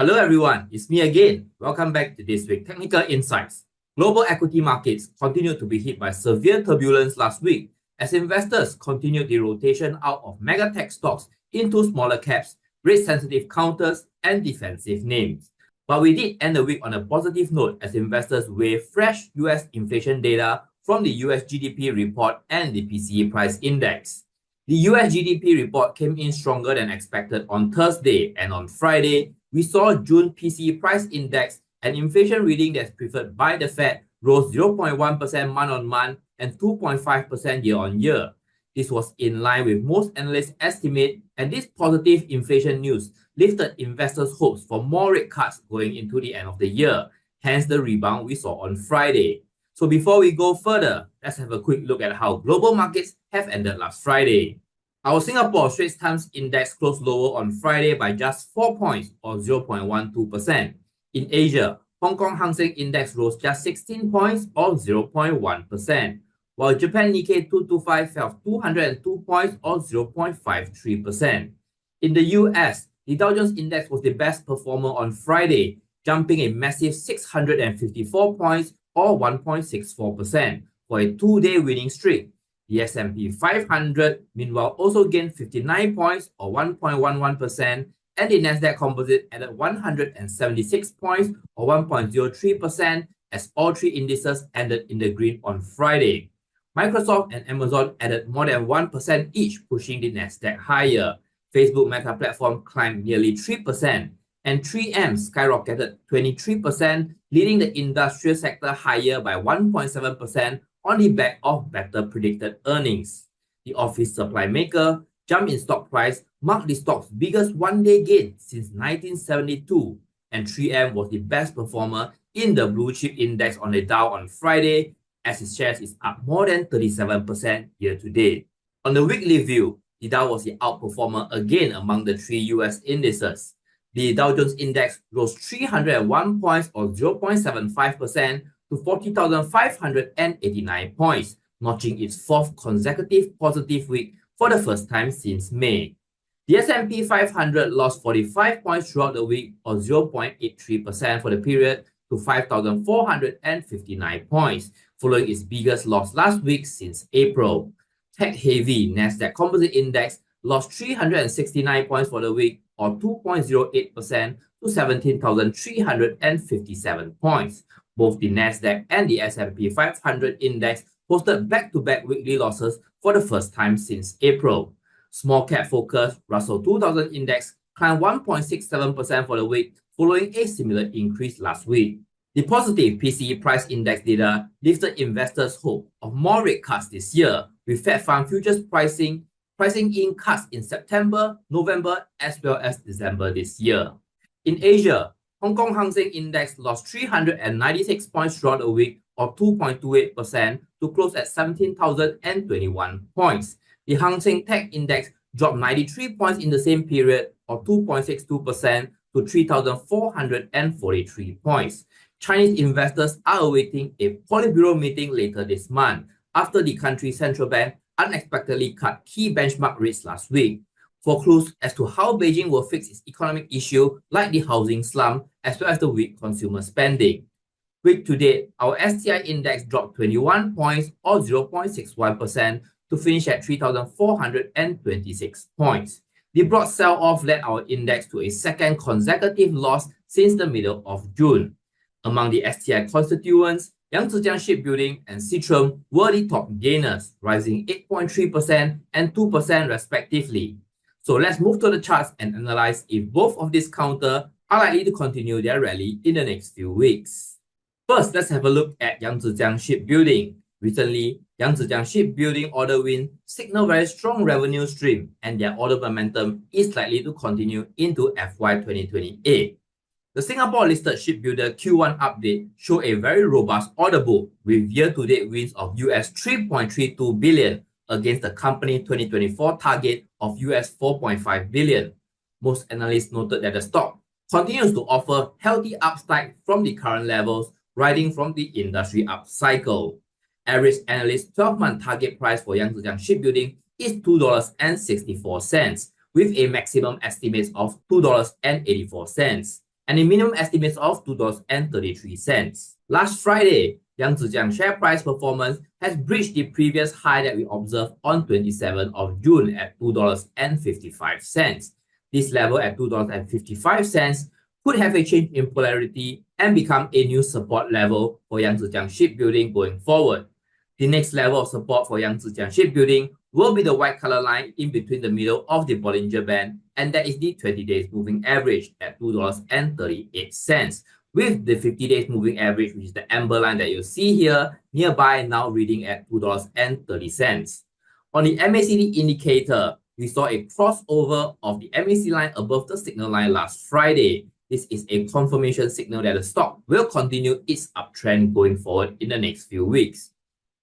Hello everyone, it's me again. Welcome back to this week's Technical Insights. Global equity markets continued to be hit by severe turbulence last week as investors continued the rotation out of mega tech stocks into smaller caps, rate-sensitive counters, and defensive names. But we did end the week on a positive note as investors weigh fresh US inflation data from the US GDP report and the PCE price index. The US GDP report came in stronger than expected on Thursday, and on Friday, we saw June PCE price index, an inflation reading that's preferred by the Fed, rose 0.1% month-on-month and 2.5% year-on-year. This was in line with most analysts' estimate, and this positive inflation news lifted investors' hopes for more rate cuts going into the end of the year, hence the rebound we saw on Friday. So before we go further, let's have a quick look at how global markets have ended last Friday. Our Singapore Straits Times index closed lower on Friday by just 4 points or 0.12%. In Asia, Hong Kong Hang Seng Index rose just 16 points or 0.1%, while Japan Nikkei 225 fell 202 points or 0.53%. In the US, the Dow Jones Index was the best performer on Friday, jumping a massive 654 points or 1.64% for a two-day winning streak. The S&P 500, meanwhile, also gained 59 points or 1.11%, and the Nasdaq Composite added 176 points or 1.03% as all three indices ended in the green on Friday. Microsoft and Amazon added more than 1% each, pushing the Nasdaq higher. Facebook Meta platform climbed nearly 3%, and 3M skyrocketed 23%, leading the industrial sector higher by 1.7% on the back of better predicted earnings. The office supply maker jump in stock price marked the stock's biggest one-day gain since 1972, and 3M was the best performer in the blue chip index on the Dow on Friday, as its shares is up more than 37% year-to-date. On the weekly view, the Dow was the outperformer again among the three US indices. The Dow Jones Index rose 301 points or 0.75% to 40,589 points, notching its fourth consecutive positive week for the first time since May. The S&P 500 lost 45 points throughout the week or 0.83% for the period to 5,459 points, following its biggest loss last week since April. Tech-heavy Nasdaq Composite Index lost 369 points for the week or 2.08% to 17,357 points. Both the Nasdaq and the S&P 500 index posted back-to-back weekly losses for the first time since April. Small cap focused Russell 2000 index climbed 1.67% for the week, following a similar increase last week. The positive PCE price index data lifted investors' hope of more rate cuts this year, with Fed Fund futures pricing in cuts in September, November, as well as December this year. In Asia, Hong Kong Hang Seng Index lost 396 points throughout the week or 2.28% to close at 17,021 points. The Hang Seng Tech Index dropped 93 points in the same period or 2.62% to 3,443 points. Chinese investors are awaiting a Politburo meeting later this month after the country's central bank unexpectedly cut key benchmark rates last week. For clues as to how Beijing will fix its economic issue like the housing slump as well as the weak consumer spending. Week to date, our STI index dropped 21 points or 0.61% to finish at 3,426 points. The broad sell-off led our index to a second consecutive loss since the middle of June. Among the STI constituents, YangZiJiang Shipbuilding and Seatrium were the top gainers, rising 8.3% and 2% respectively. So let's move to the charts and analyze if both of these counters are likely to continue their rally in the next few weeks. First, let's have a look at YangZiJiang Shipbuilding. Recently, YangZiJiang Shipbuilding order win signal very strong revenue stream, and their order momentum is likely to continue into FY 2028. The Singapore-listed shipbuilder Q1 update showed a very robust order book with year-to-date wins of US $3.32 billion against the company 2024 target of US $4.5 billion. Most analysts noted that the stock continues to offer healthy upside from the current levels, riding from the industry upcycle. Average analyst 12-month target price for YangZiJiang Shipbuilding is $2.64, with a maximum estimate of $2.84. and a minimum estimates of $2.33. Last Friday, YangZiJiang share price performance has breached the previous high that we observed on 27th of June at $2.55. This level at $2.55 could have a change in polarity and become a new support level for YangZiJiang Shipbuilding going forward. The next level of support for YangZiJiang Shipbuilding will be the white color line in between the middle of the Bollinger Band, and that is the 20 days moving average at $2.38, with the 50 days moving average, which is the amber line that you see here, nearby now reading at $2.30. On the MACD indicator, we saw a crossover of the MACD line above the signal line last Friday. This is a confirmation signal that the stock will continue its uptrend going forward in the next few weeks.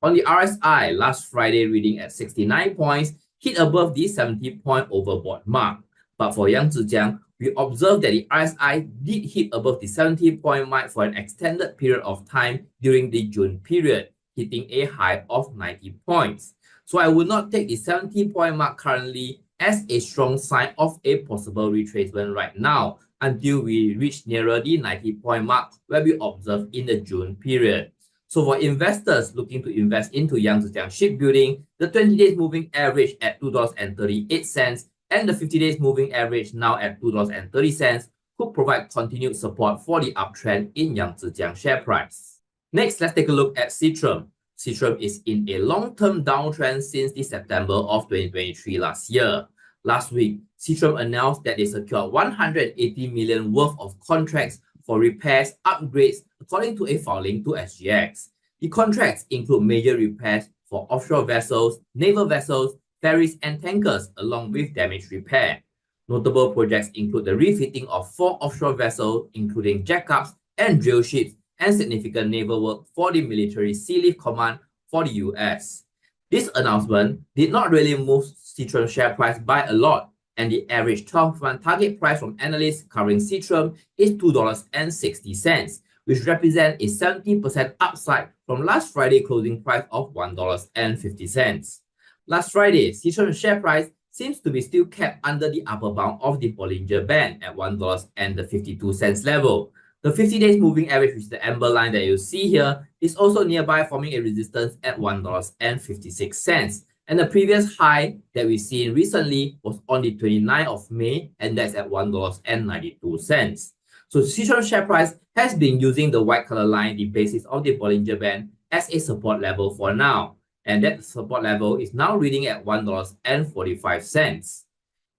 On the RSI, last Friday reading at 69 points, hit above the 70-point overbought mark. But for YangZiJiang, we observed that the RSI did hit above the 70-point mark for an extended period of time during the June period, hitting a high of 90 points. So I would not take the 70-point mark currently as a strong sign of a possible retracement right now until we reach nearer the 90-point mark where we observed in the June period. So for investors looking to invest into YangZiJiang Shipbuilding, the 20 days moving average at $2.38 and the 50 days moving average now at $2.30 could provide continued support for the uptrend in YangZiJiang share price. Next, let's take a look at Seatrium. Seatrium is in a long-term downtrend since the September of 2023 last year. Last week, Seatrium announced that they secured $180 million worth of contracts for repairs, upgrades, according to a filing to SGX. The contracts include major repairs for offshore vessels, naval vessels, ferries, and tankers, along with damage repair. Notable projects include the refitting of 4 offshore vessels, including jackups and drill ships, and significant naval work for the Military Sealift Command for the US. This announcement did not really move Seatrium share price by a lot, and the average 12-month target price from analysts covering Seatrium is $2.60, which represents a 70% upside from last Friday closing price of $1.50. Last Friday, Seatrium share price seems to be still kept under the upper bound of the Bollinger Band at $1.52 level. The 50 days moving average, which is the amber line that you see here, is also nearby, forming a resistance at $1.56. And the previous high that we've seen recently was on the 29th of May, and that's at $1.92. So Seatrium share price has been using the white color line, the basis of the Bollinger Band, as a support level for now. And that support level is now reading at $1.45.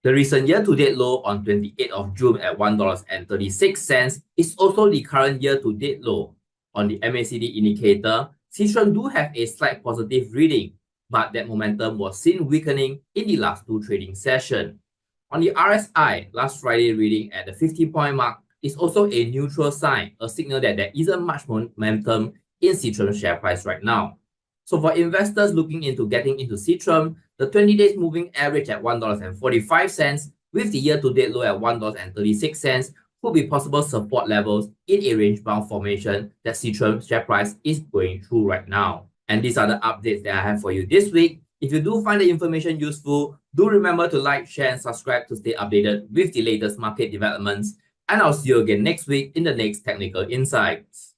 The recent year-to-date low on 28th of June at $1.36 is also the current year-to-date low. On the MACD indicator, Seatrium do have a slight positive reading, but that momentum was seen weakening in the last 2 trading sessions. On the RSI, last Friday reading at the 50-point mark is also a neutral sign, a signal that there isn't much momentum in Seatrium share price right now. So for investors looking into getting into Seatrium, the 20 days moving average at $1.45 with the year-to-date low at $1.36 could be possible support levels in a range-bound formation that Seatrium share price is going through right now. And these are the updates that I have for you this week. If you do find the information useful, do remember to like, share, and subscribe to stay updated with the latest market developments. And I'll see you again next week in the next Technical Insights.